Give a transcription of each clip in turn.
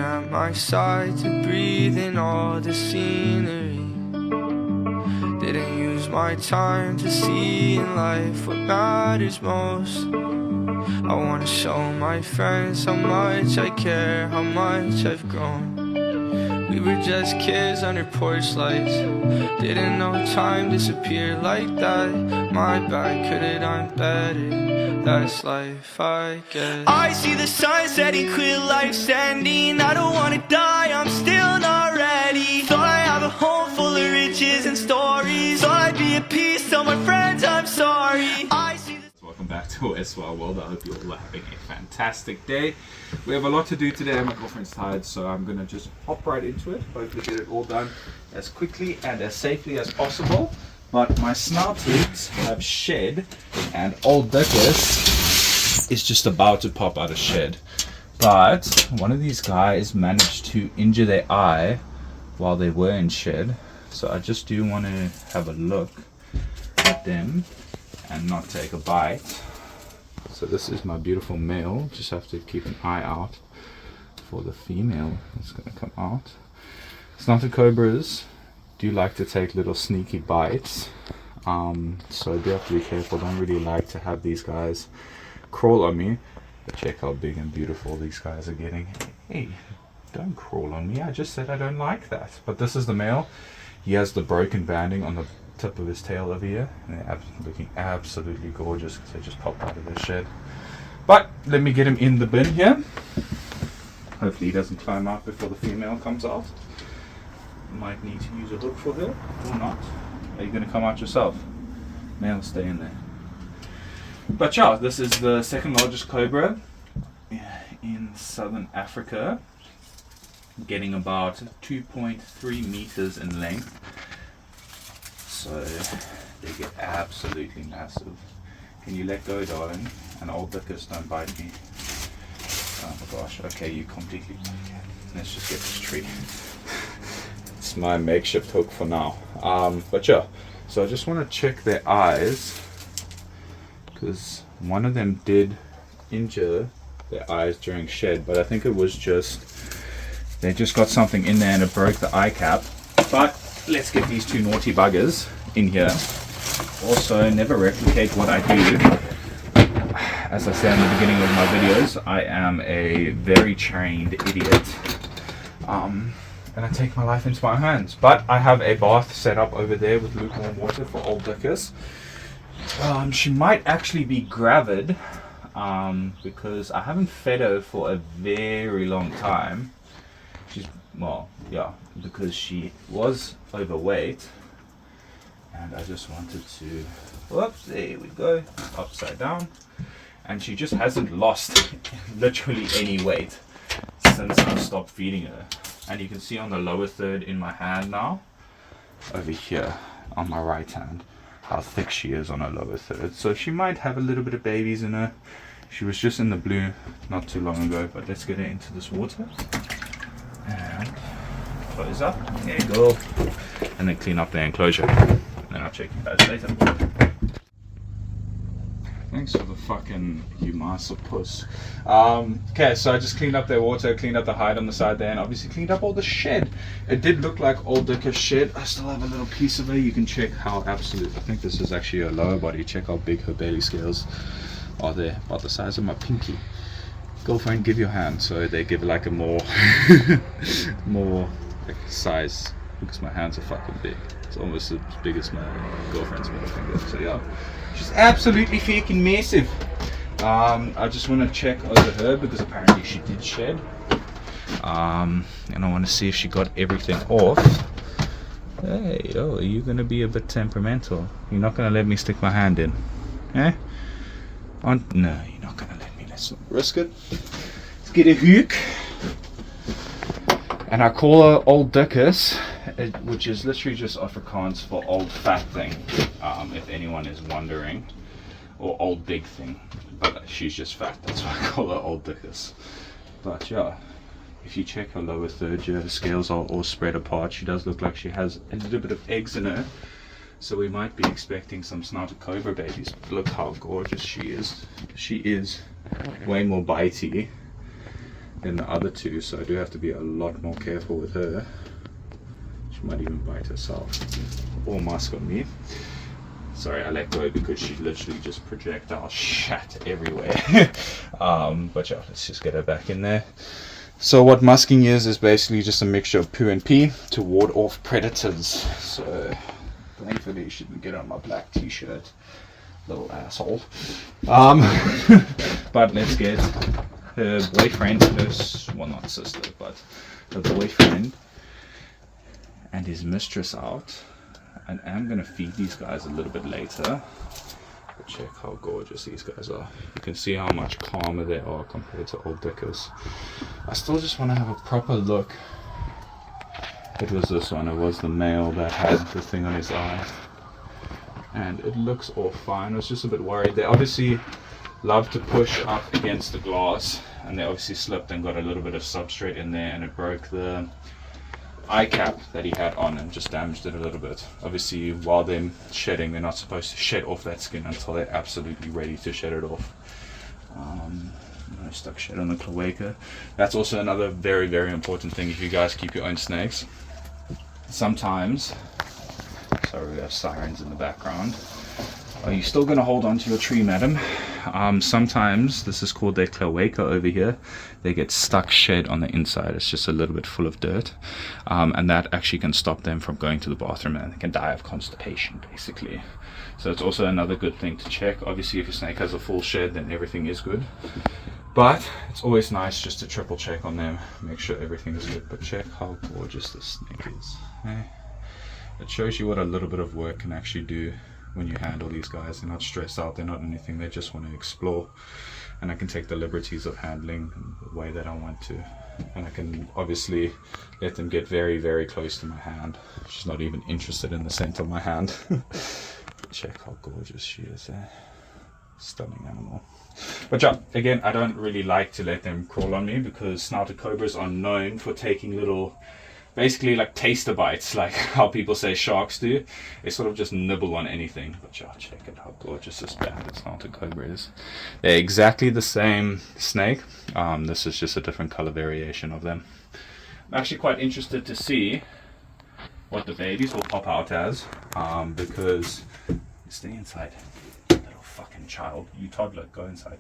at my side to breathe in all the scenery. Didn't use my time to see in life what matters most. I wanna show my friends how much I care, how much I've grown. We were just kids under porch lights, didn't know time disappeared like that. My bad, could've done better, that's life, I guess. I see the sun setting, quit life's ending. I don't wanna die, I'm still not ready. Thought I have a home full of riches and stories. Thought I'd be at peace, tell my friends I'm sorry. Welcome back to SY World. I hope you're all having a fantastic day. We have a lot to do today. My girlfriend's tired, so I'm gonna just hop right into it. Hopefully get it all done as quickly and as safely as possible. But my snout hoops have shed, and old Dickus is just about to pop out of shed. But one of these guys managed to injure their eye while they were in shed. So I just do want to have a look at them and not take a bite. So this is my beautiful male. Just have to keep an eye out for the female that's going to come out. Snouted cobras do like to take little sneaky bites, so do have to be careful. Don't really like to have these guys crawl on me. But check how big and beautiful these guys are getting. Hey, don't crawl on me. I just said I don't like that. But this is the male. He has the broken banding on the tip of his tail over here, and they're looking absolutely gorgeous because they just popped out of their shed. But let me get him in the bin here. Hopefully he doesn't climb out before the female comes out. Might need to use a hook for her or not. Are you going to come out yourself? Male, stay in there. But yeah, this is the second largest cobra in southern Africa, getting about 2.3 meters in length. So they get absolutely massive. Can you let go, darling? And old Dickus, don't bite me. Oh my gosh, okay, you completely. Okay. Let's just get this tree. It's my makeshift hook for now. But yeah, so I just want to check their eyes, because one of them did injure their eyes during shed, but I think it was just, they just got something in there and it broke the eye cap. But let's get these two naughty buggers in here. Also, never replicate what I do. As I said in the beginning of my videos, I am a very trained idiot. And I take my life into my hands. But I have a bath set up over there with lukewarm water for old Dickus. She might actually be gravid, because I haven't fed her for a very long time. Well, yeah, because she was overweight, and I just wanted to, whoops, there we go, upside down, and she just hasn't lost literally any weight since I stopped feeding her. And you can see on the lower third in my hand now, over here on my right hand, how thick she is on her lower third. So she might have a little bit of babies in her. She was just in the blue not too long ago. But let's get her into this water and close up. There you go. And then clean up the enclosure. And then I'll check you guys later. Thanks for the fucking humasa puss. Okay, so I just cleaned up their water, cleaned up the hide on the side there, and obviously cleaned up all the shed. It did look like old Dickus shed. I still have a little piece of her. You can check how absolute, I think this is actually her lower body. Check how big her belly scales are there, about the size of my pinky. Girlfriend, give your hand. So they give like a more more like size, because my hands are fucking big. It's almost as big as my girlfriend's middle finger. So yeah, she's absolutely fucking massive. I just want to check over her because apparently she did shed. And I want to see if she got everything off. Hey, oh, are you going to be a bit temperamental? You're not going to let me stick my hand in? Eh? No, you're not going to let me. Let's not risk it. Let's get a hook. And I call her Old Dickus, which is literally just Afrikaans for old fat thing, if anyone is wondering, or old big thing, but she's just fat, that's why I call her Old Dickus. But yeah, if you check her lower third, her scales are all spread apart. She does look like she has a little bit of eggs in her, so we might be expecting some snouted cobra babies. Look how gorgeous she is. She is way more bitey than the other two, so I do have to be a lot more careful with her. She might even bite herself or musk on me. Sorry, I let go because she literally just projectile shat everywhere. But yeah, let's just get her back in there. So what musking is basically just a mixture of poo and pee to ward off predators. So thankfully she didn't get on my black t-shirt, little asshole. But let's get her boyfriend, well, not sister, but her boyfriend and his mistress out. And I'm gonna feed these guys a little bit later. But check how gorgeous these guys are. You can see how much calmer they are compared to old dickers. I still just want to have a proper look. It was this one, it was the male that had the thing on his eye. And it looks all fine. I was just a bit worried. They obviously love to push up against the glass, and they obviously slipped and got a little bit of substrate in there, and it broke the eye cap that he had on and just damaged it a little bit. Obviously, while they're shedding, they're not supposed to shed off that skin until they're absolutely ready to shed it off. I stuck shed on the cloaca. That's also another very, very important thing if you guys keep your own snakes. Sometimes, sorry, we have sirens in the background. Are you still going to hold on to your tree, madam? Sometimes, this is called their cloaca over here, they get stuck shed on the inside. It's just a little bit full of dirt, and that actually can stop them from going to the bathroom, and they can die of constipation basically. So it's also another good thing to check. Obviously if your snake has a full shed, then everything is good, but it's always nice just to triple check on them, make sure everything is good. But check how gorgeous this snake is. It shows you what a little bit of work can actually do when you handle these guys. They're not stressed out, they're not anything, they just want to explore, and I can take the liberties of handling the way that I want to, and I can obviously let them get very, very close to my hand. She's not even interested in the scent of my hand. Check how gorgeous she is there. Stunning animal. But yeah, again, I don't really like to let them crawl on me because snouted cobras are known for taking little, basically like taster bites, like how people say sharks do. They sort of just nibble on anything. But yeah, check it how gorgeous this banded snouted cobra is. They're exactly the same snake. This is just a different color variation of them. I'm actually quite interested to see what the babies will pop out as, because stay inside, little fucking child, you toddler, go inside.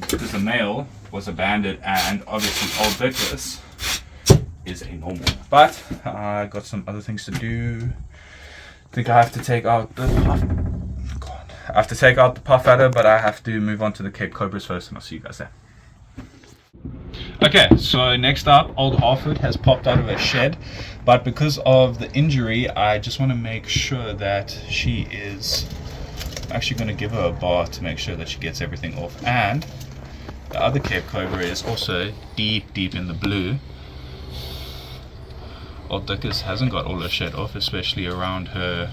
Because the male was a banded, and obviously old Victus is a normal. But I got some other things to do. I think I have to take out the puff. God, I have to take out the puff adder, but I have to move on to the Cape Cobras first, and I'll see you guys there. Okay, so next up, old Harford has popped out of her shed, but because of the injury, I just want to make sure that she is, I'm actually going to give her a bath to make sure that she gets everything off. And the other Cape Cobra is also deep, deep in the blue. Old Dickus hasn't got all her shed off, especially around her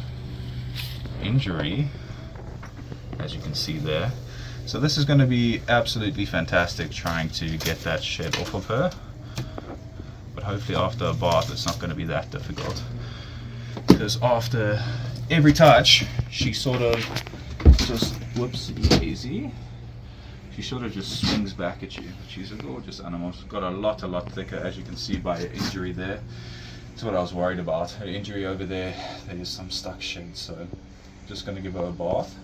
injury, as you can see there. So this is going to be absolutely fantastic, trying to get that shed off of her. But hopefully after a bath it's not going to be that difficult, because after every touch she sort of just, whoopsie daisy, she sort of just swings back at you. She's a gorgeous animal. She's got a lot thicker, as you can see by her injury there. That's what I was worried about. Her injury over there, there's some stuck shed, so just going to give her a bath.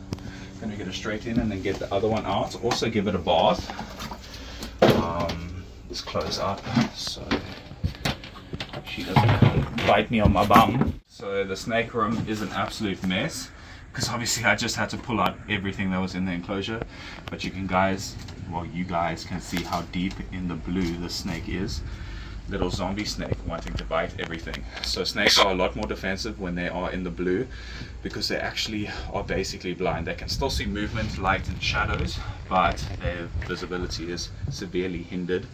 Going to get her straight in and then get the other one out. Also give it a bath. Let's close up so she doesn't bite me on my bum. So the snake room is an absolute mess, because obviously I just had to pull out everything that was in the enclosure. But you guys can see how deep in the blue the snake is. Little zombie snake wanting to bite everything. So snakes are a lot more defensive when they are in the blue, because they actually are basically blind. They can still see movement, light and shadows, but their visibility is severely hindered.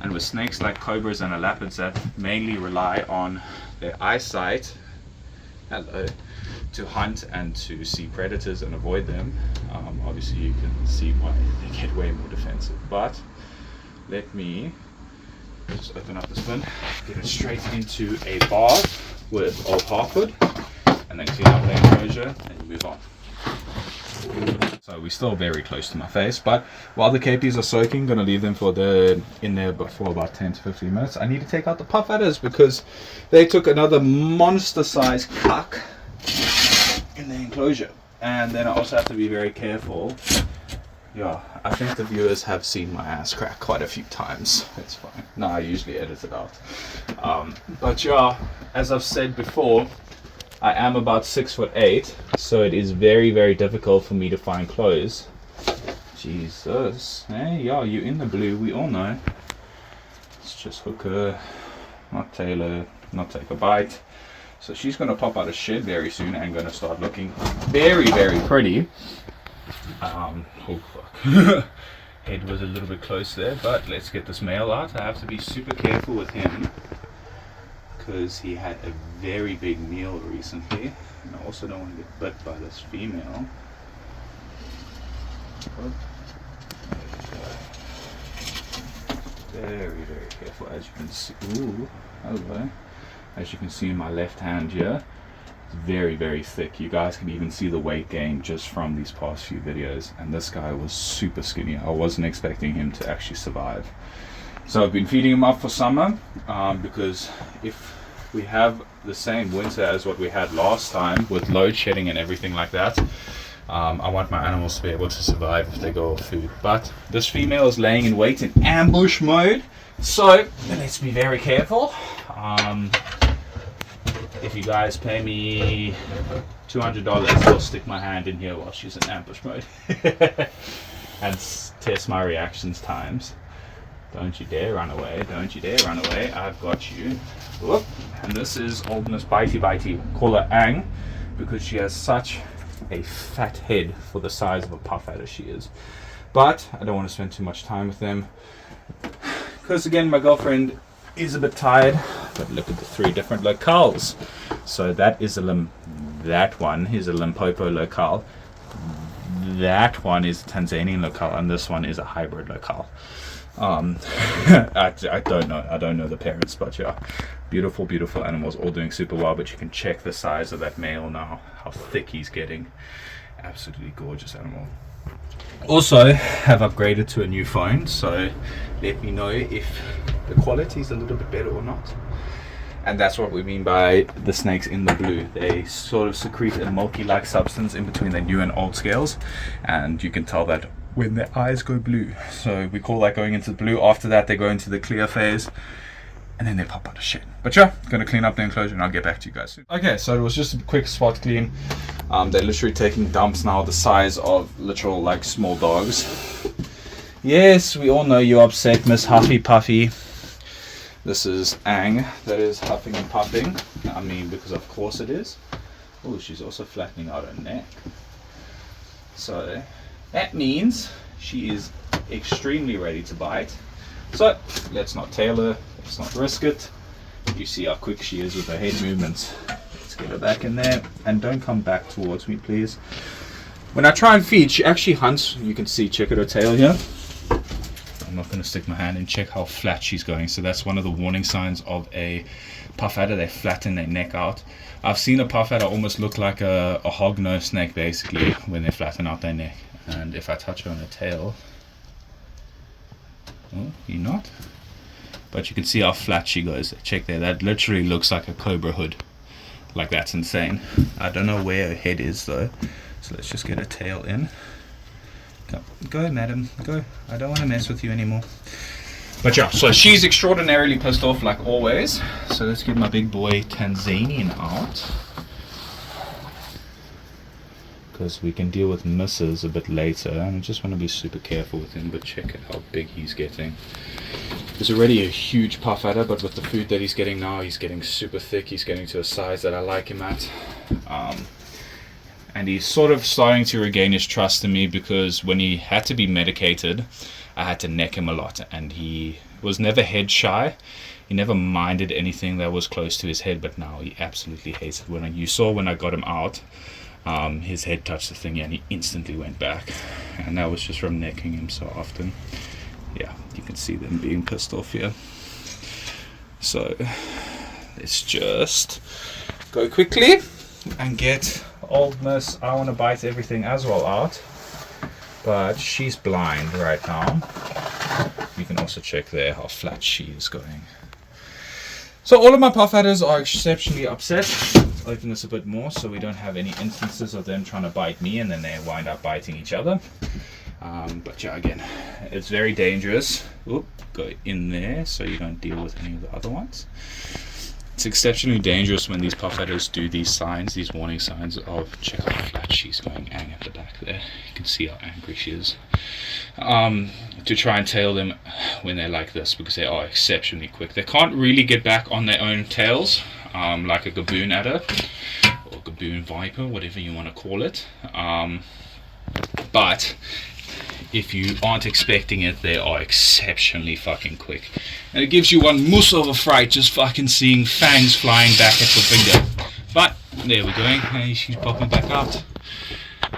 And with snakes like cobras and elapids that mainly rely on their eyesight, to hunt and to see predators and avoid them, obviously you can see why they get way more defensive. But let me just open up this bin, get it straight into a bath with old Harford, and then clean up the enclosure and move on. So we're still very close to my face, but while the KPs are soaking, gonna leave them in there for about 10 to 15 minutes. I need to take out the puff adders because they took another monster size cuck in the enclosure. And then I also have to be very careful. Yeah, I think the viewers have seen my ass crack quite a few times. It's fine. No, I usually edit it out. But yeah, as I've said before, I am about 6'8", so it is very, very difficult for me to find clothes. Jesus. Hey, yeah, you're in the blue, we all know. Let's just hook her, not tail her, not take a bite. So she's going to pop out of shed very soon and going to start looking very, very pretty. Oh fuck. Head was a little bit close there, but let's get this male out. I have to be super careful with him because he had a very big meal recently, and I also don't want to get bit by this female. Oh. Very, very careful, as you can see. Ooh, hello. As you can see in my left hand here, it's very, very thick. You guys can even see the weight gain just from these past few videos, and this guy was super skinny. I wasn't expecting him to actually survive. So I've been feeding him up for summer, because if we have the same winter as what we had last time with load shedding and everything like that, I want my animals to be able to survive if they go off food. But this female is laying in wait in ambush mode, so let's be very careful. If you guys pay me $200, I'll stick my hand in here while she's in ambush mode and test my reactions times. Don't you dare run away, don't you dare run away, I've got you. Whoop. And this is old Miss Bitey. Call her Ang because she has such a fat head for the size of a puff adder she is. But I don't want to spend too much time with them because again my girlfriend is a bit tired. But look at the 3 different locales. So that is that one is a Limpopo locale, that one is a Tanzanian locale, and this one is a hybrid locale. I don't know the parents, but yeah, beautiful, beautiful animals, all doing super well. But you can check the size of that male now, how thick he's getting. Absolutely gorgeous animal. Also have upgraded to a new phone, so let me know if the quality is a little bit better or not. And that's what we mean by the snakes in the blue. They sort of secrete a milky-like substance in between their new and old scales, and you can tell that when their eyes go blue. So we call that going into the blue. After that they go into the clear phase, and then they pop out of shit. But yeah, gonna clean up the enclosure and I'll get back to you guys soon. Okay, so it was just a quick spot clean. They're literally taking dumps now the size of literal like small dogs. Yes, we all know you're upset, Miss Huffy Puffy. This is Ang that is huffing and puffing. I mean, because of course it is. Oh, she's also flattening out her neck. So that means she is extremely ready to bite. So let's not tail her, let's not risk it. You see how quick she is with her head movements. Let's get her back in there, and don't come back towards me, please. When I try and feed, she actually hunts. You can see, check at her tail here. I'm not going to stick my hand and check how flat she's going. So that's one of the warning signs of a puff adder. They flatten their neck out. I've seen a puff adder almost look like a hognose snake basically when they flatten out their neck. And if I touch her on her tail, oh, you're not. But you can see how flat she goes. Check there. That literally looks like a cobra hood. Like, that's insane. I don't know where her head is though. So let's just get her tail in. Go, madam, go. I don't want to mess with you anymore. But yeah, so she's extraordinarily pissed off like always. So let's get my big boy Tanzanian out, because we can deal with misses a bit later. And I just want to be super careful with him. But check out how big he's getting. He's already a huge puff adder, but with the food that he's getting now, he's getting super thick. He's getting to a size that I like him at. And he's sort of starting to regain his trust in me, because when he had to be medicated, I had to neck him a lot, and he was never head shy. He never minded anything that was close to his head, but now he absolutely hates it. When I got him out, his head touched the thing and he instantly went back, and that was just from necking him so often. Yeah, you can see them being pissed off here. So let's just go quickly and get old Miss I want to bite everything as well out. but she's blind right now. You can also check there how flat she is going. So all of my puff adders are exceptionally upset. Let's open this a bit more so we don't have any instances of them trying to bite me and then they wind up biting each other. But yeah, again, it's very dangerous. Oop, go in there so you don't deal with any of the other ones. It's exceptionally dangerous when these puff adders do these signs, these warning signs of check how flat she's going, ang at the back there. You can see how angry she is. To try and tail them when they're like this, because they are exceptionally quick. They can't really get back on their own tails, like a gaboon adder or gaboon viper, whatever you want to call it. But if you aren't expecting it, they are exceptionally fucking quick. And it gives you one muss of a fright just fucking seeing fangs flying back at your finger. But there we go. Hey, she's popping back out.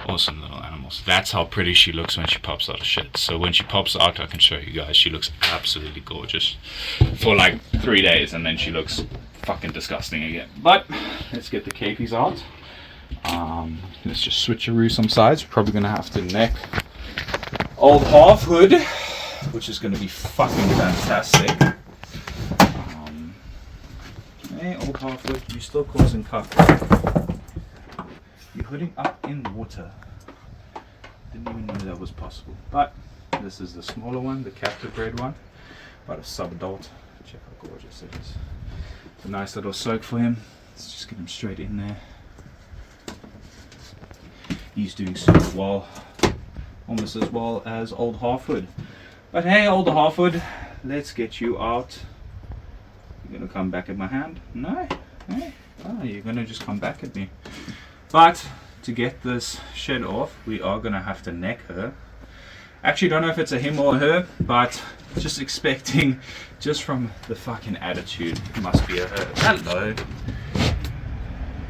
Awesome little animals. That's how pretty she looks when she pops out of shit. So when she pops out, I can show you guys, she looks absolutely gorgeous for like 3 days, and then she looks fucking disgusting again. But let's get the capies out. Let's just switcheroo some sides. We're probably gonna have to neck old half hood, which is gonna be fucking fantastic. Hey, old half hood, you're still causing cuff. You're hooding up in water. Didn't even know that was possible. But this is the smaller one, the captive bred one. About a sub-adult. Check how gorgeous it is. It's a nice little soak for him. Let's just get him straight in there. He's doing super well. Almost as well as old Halfwood. But hey, old Halfwood, let's get you out. You're gonna come back at my hand? No? Hey? Oh, you're gonna just come back at me. But to get this shed off, we are gonna have to neck her. Actually, don't know if it's a him or a her, but just expecting, just from the fucking attitude, it must be a her. Hello.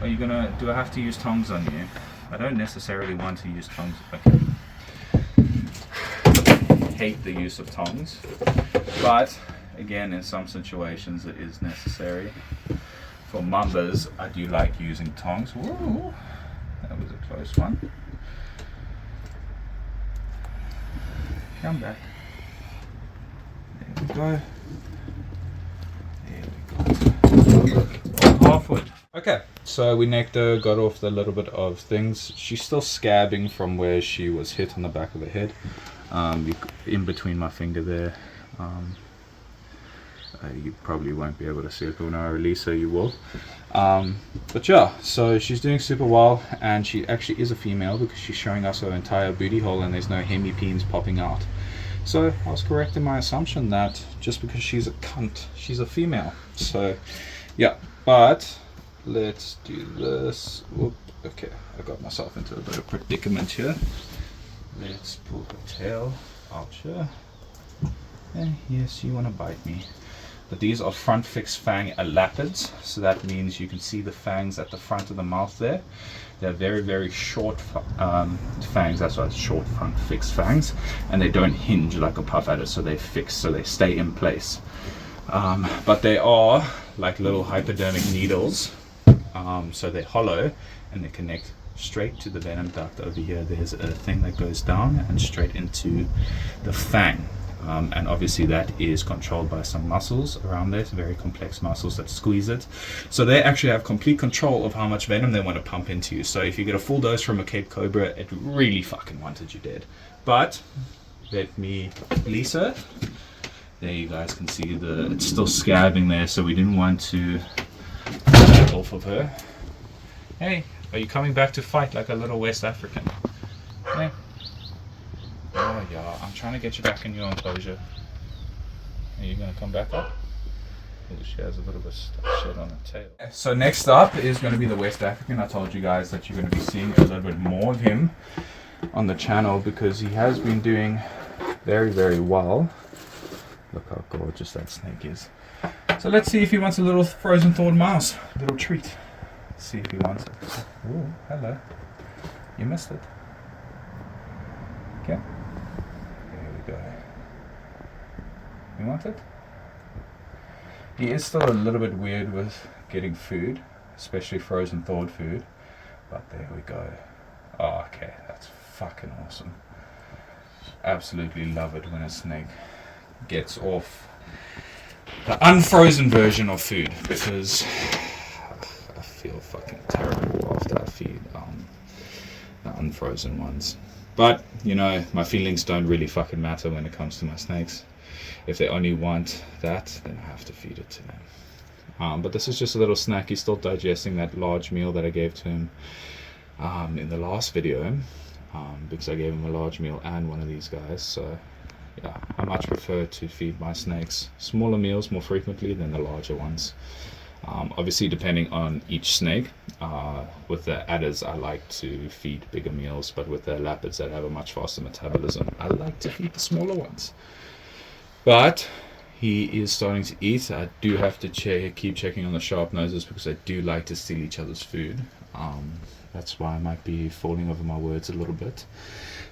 Are you gonna, do I have to use tongs on you? I don't necessarily want to use tongs. Okay. Hate the use of tongs, but again, in some situations it is necessary. For mumbas, I do like using tongs. Whoa, that was a close one. Come back. There we go. There we go. Halfwood. Okay, so we necked her, got off the little bit of things. She's still scabbing from where she was hit on the back of the head. In between my finger there. You probably won't be able to see it, but when I release her you will. But yeah, so she's doing super well, and she actually is a female because she's showing us her entire booty hole and there's no hemipenes popping out. So I was correct in my assumption that just because she's a cunt, she's a female. So yeah, but let's do this. Whoop. Okay, I got myself into a bit of predicament here. Let's pull the tail out here. And yes, you want to bite me. But these are front fixed fang elapids, so that means you can see the fangs at the front of the mouth there. They're very, very short fangs, that's why it's short front fixed fangs, and they don't hinge like a puff adder, so they're fixed, so they stay in place. But they are like little hypodermic needles, so they're hollow and they connect straight to the venom duct over here. There's a thing that goes down and straight into the fang. And obviously that is controlled by some muscles around there, very complex muscles that squeeze it. So they actually have complete control of how much venom they want to pump into you. So if you get a full dose from a Cape Cobra, it really fucking wanted you dead. But let me release her. There you guys can see it's still scabbing there, so we didn't want to pull that off of her. Hey, are you coming back to fight like a little West African? Hey. Oh yeah, I'm trying to get you back in your enclosure. Are you gonna come back up? Oh, she has a little bit of shit on her tail. So next up is going to be the West African. I told you guys that you're going to be seeing a little bit more of him on the channel because he has been doing very, very well. Look how gorgeous that snake is. So let's see if he wants a little frozen thawed mouse. A little treat. Let's see if he wants it. Oh, hello. You missed it. Okay. There we go. You want it? He is still a little bit weird with getting food, especially frozen thawed food. But there we go. Oh, okay. That's fucking awesome. absolutely love it when a snake gets off the unfrozen version of food, because I feel fucking terrible after I feed the unfrozen ones. But, you know, my feelings don't really fucking matter when it comes to my snakes. If they only want that, then I have to feed it to them. But this is just a little snack. He's still digesting that large meal that I gave to him in the last video, because I gave him a large meal and one of these guys. So yeah, I much prefer to feed my snakes smaller meals more frequently than the larger ones. Obviously, depending on each snake. With the adders, I like to feed bigger meals, but with the lapids that have a much faster metabolism, I like to feed the smaller ones. But he is starting to eat. I do have to keep checking on the sharp noses, because I do like to steal each other's food. That's why I might be falling over my words a little bit.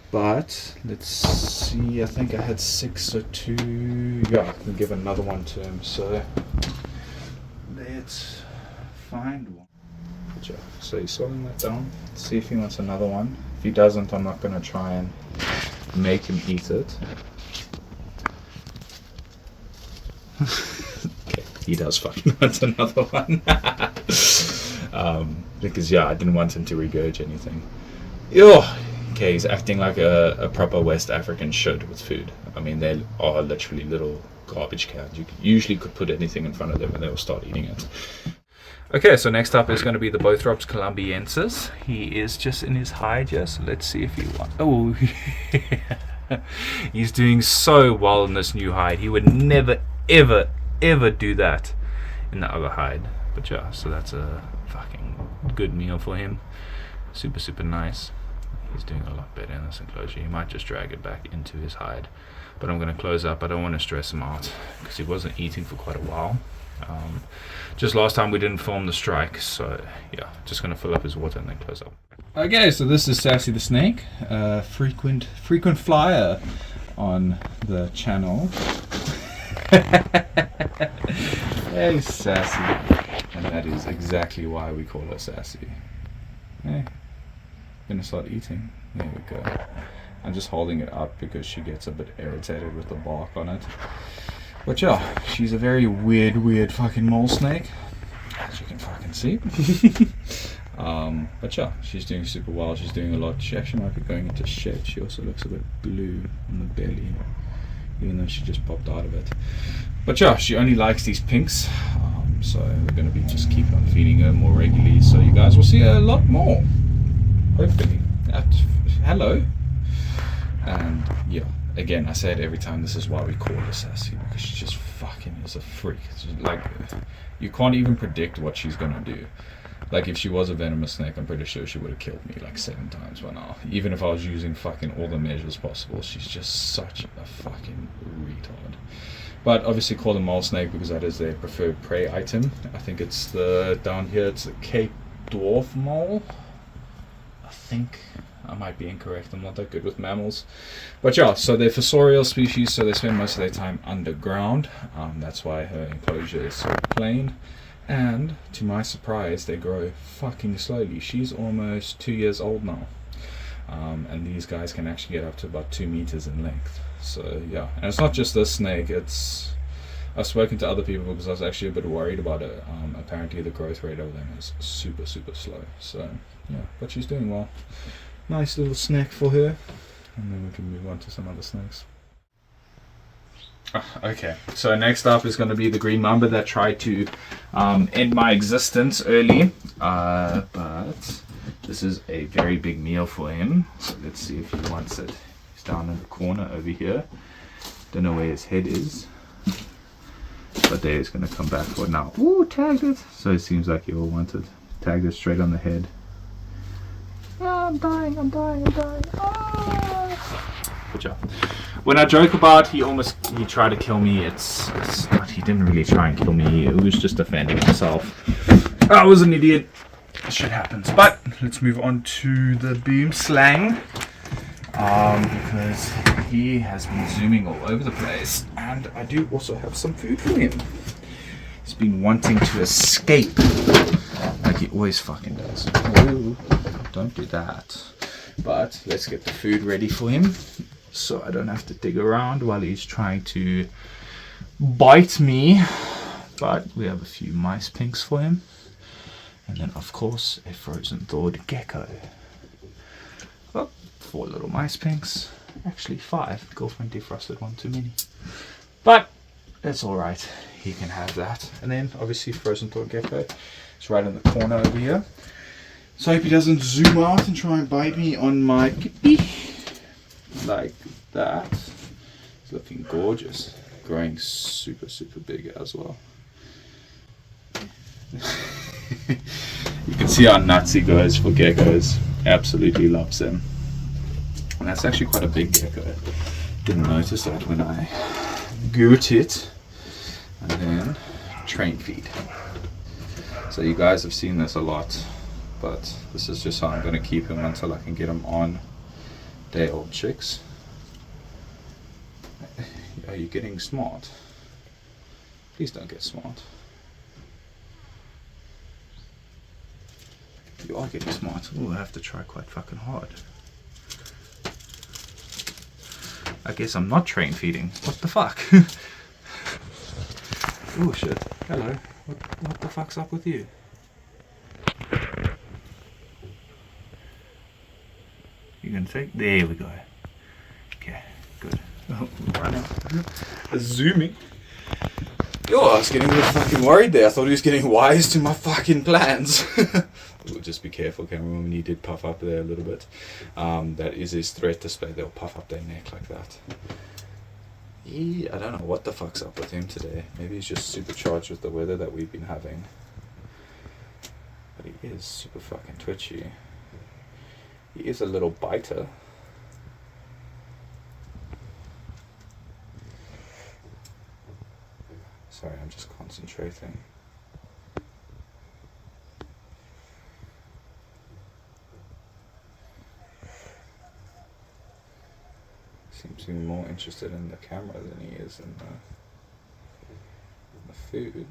But let's see, I think I had 6 or 2. Yeah, I can give another one to him. So let's find one. So he's swallowing that down. Let's see if he wants another one. If he doesn't, I'm not going to try and make him eat it. Okay, he does fucking want another one. Because yeah, I didn't want him to regurge anything. Ew. Okay, he's acting like a proper West African should with food. I mean, they are literally little garbage cans. You usually could put anything in front of them and they will start eating it. Okay, so next up is going to be the Bothrops columbiensis. He is just in his hide here, so let's see if he wants... Oh, he's doing so well in this new hide. He would never, ever, ever do that in the other hide. But yeah, so that's a fucking good meal for him. Super, super nice. He's doing a lot better in this enclosure. He might just drag it back into his hide. But I'm going to close up. I don't want to stress him out, because he wasn't eating for quite a while. Just last time we didn't film the strike, so yeah, just going to fill up his water and then close up. Okay, so this is Sassy the Snake, frequent flyer on the channel. Hey, Sassy. And that is exactly why we call her Sassy. Hey, gonna start eating. There we go. I'm just holding it up because she gets a bit irritated with the bark on it. But yeah, she's a very weird fucking mole snake, as you can fucking see. But yeah, she's doing super well. She's doing a lot. She actually might be going into shed. She also looks a bit blue on the belly, even though she just popped out of it. But yeah, she only likes these pinks. So we're going to be just keep on feeding her more regularly. So you guys will see her a lot more, hopefully. Hello. And yeah. Again, I say it every time, this is why we call her Sassy, because she just fucking is a freak. It's just like, you can't even predict what she's gonna do. Like, if she was a venomous snake, I'm pretty sure she would have killed me like 7 times by now. Even if I was using fucking all the measures possible, she's just such a fucking retard. But obviously call them mole snake because that is their preferred prey item. I think it's down here, it's the Cape Dwarf mole. I think. I might be incorrect, I'm not that good with mammals. But yeah, so they're fossorial species, so they spend most of their time underground. That's why her enclosure is so plain. And to my surprise, they grow fucking slowly. She's almost 2 years old now. And these guys can actually get up to about 2 meters in length. So yeah, and it's not just this snake, I've spoken to other people because I was actually a bit worried about it. Apparently the growth rate of them is super slow. So yeah, but she's doing well. Nice little snack for her, and then we can move on to some other snakes. Okay, so next up is going to be the green mamba that tried to end my existence early, but this is a very big meal for him, so let's see if he wants it. He's down in the corner over here, don't know where his head is, but there he's going to come back for it now. Ooh, tagged it! So it seems like he will want it. Tagged it straight on the head. Oh, I'm dying. Ah. Good job. When I joke about he tried to kill me, it's not, he didn't really try and kill me, it was just defending himself. I was an idiot. Shit happens. But let's move on to the boom slang. Because he has been zooming all over the place, and I do also have some food for him. He's been wanting to escape, like he always fucking does. Oh, don't do that. But let's get the food ready for him. so I don't have to dig around while he's trying to bite me. But we have a few mice pinks for him, and then of course a frozen thawed gecko. Well, 4 little mice pinks, actually 5. Girlfriend defrosted one too many, but that's all right, he can have that. And then obviously frozen thawed gecko is right in the corner over here, so I hope he doesn't zoom out and try and bite me on my kippy like that. It's looking gorgeous, growing super big as well. You can see how nuts he goes for geckos. Absolutely loves them. And that's actually quite a big gecko. Didn't notice that when I goot it. And then train feed. So you guys have seen this a lot, but this is just how I'm going to keep him until I can get him on day-old chicks. Are you getting smart? Please don't get smart. You are getting smart. Ooh, I have to try quite fucking hard. I guess I'm not train feeding. What the fuck? Oh shit. Hello. What the fuck's up with you? You gonna take? There we go. Okay, good. Oh, running. Zooming. Yo, I was getting a bit fucking worried there. I thought he was getting wise to my fucking plans. Just be careful, cameraman, when you did puff up there a little bit. That is his threat display. They'll puff up their neck like that. I don't know what the fuck's up with him today. Maybe he's just supercharged with the weather that we've been having. But he is super fucking twitchy. He is a little biter. Sorry, I'm just concentrating. Seems to be more interested in the camera than he is in the food.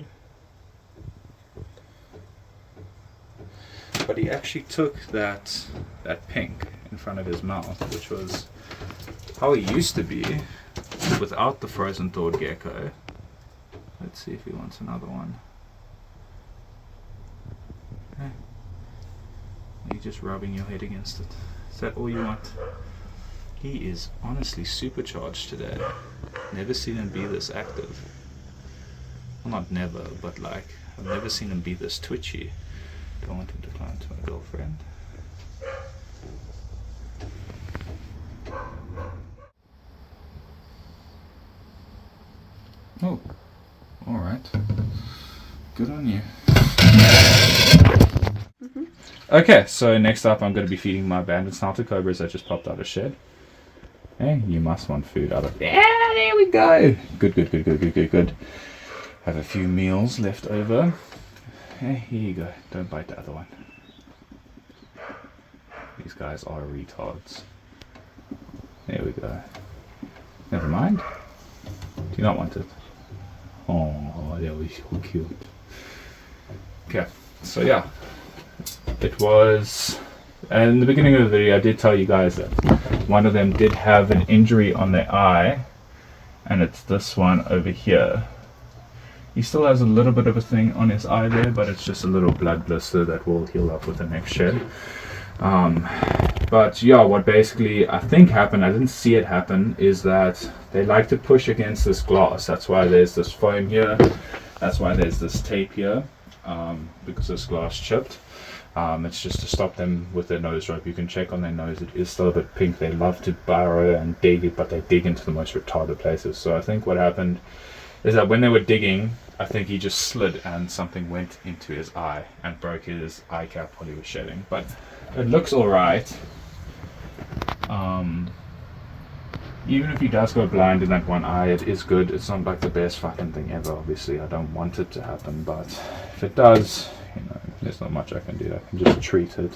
But he actually took that pink in front of his mouth, which was how he used to be without the frozen thawed gecko. Let's see if he wants another one. Okay. Are you just rubbing your head against it? Is that all you want? He is honestly supercharged today. Never seen him be this active. Well, not never, but like, I've never seen him be this twitchy. Don't want him to climb to my girlfriend. Oh, alright. Good on you. Okay, so next up I'm going to be feeding my banded snouted cobras that just popped out of shed. Hey, you must want food out of... Yeah, there we go! Good. Have a few meals left over. Hey, here you go. Don't bite the other one. These guys are retards. There we go. Never mind. Do you not want it? Oh, that was so cute. Okay, so yeah. It was... in the beginning of the video I did tell you guys that one of them did have an injury on their eye, and it's this one over here. He still has a little bit of a thing on his eye there, but it's just a little blood blister that will heal up with the next shed. But yeah, what basically I think happened, I didn't see it happen, is that they like to push against this glass. That's why there's this foam here, that's why there's this tape here, because this glass chipped. It's just to stop them with their nose rope. You can check on their nose, it is still a bit pink. They love to burrow and dig, but they dig into the most retarded places. So I think what happened is that when they were digging, I think he just slid and something went into his eye and broke his eye cap while he was shedding. But it looks alright. Even if he does go blind in that one eye, it is good. It's not like the best fucking thing ever, obviously. I don't want it to happen, but if it does, you know, there's not much I can do. I can just treat it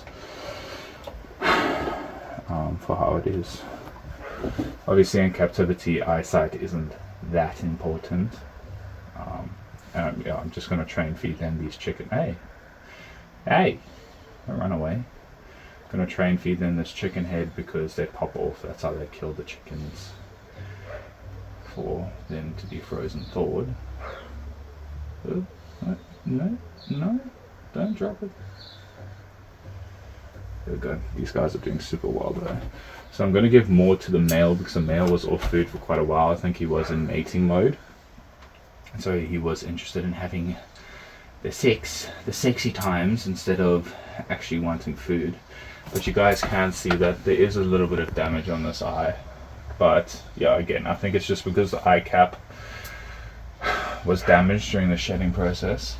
for how it is. Obviously in captivity, eyesight isn't that important. Yeah, I'm just going to try and feed them these chicken. Hey, don't run away. Gonna try and feed them this chicken head because they pop off. That's how they kill the chickens, for them to be frozen thawed. Oh, no, don't drop it. There we go. These guys are doing super well though. So I'm going to give more to the male because the male was off food for quite a while. I think he was in mating mode. And so he was interested in having the sexy times instead of actually wanting food. But you guys can see that there is a little bit of damage on this eye. But yeah, again, I think it's just because the eye cap was damaged during the shedding process.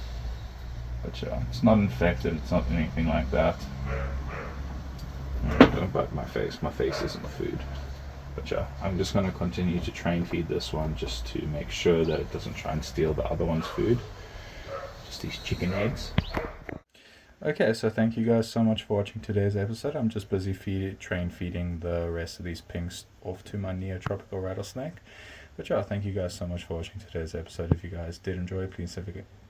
But yeah, it's not infected, it's not anything like that. Don't bite my face isn't the food. But yeah, I'm just going to continue to train feed this one just to make sure that it doesn't try and steal the other one's food. Just these chicken eggs. Okay, so thank you guys so much for watching today's episode. I'm just busy train feeding the rest of these pinks off to my neotropical rattlesnake. But yeah, thank you guys so much for watching today's episode. If you guys did enjoy, please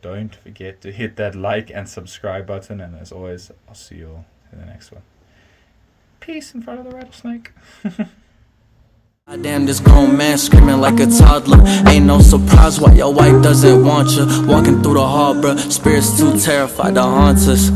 don't forget to hit that like and subscribe button. And as always, I'll see you all in the next one. Peace in front of the rattlesnake. Damn, this grown man screaming like a toddler. Ain't no surprise why your wife doesn't want you. Walking through the hall, bruh, spirits too terrified to haunt us.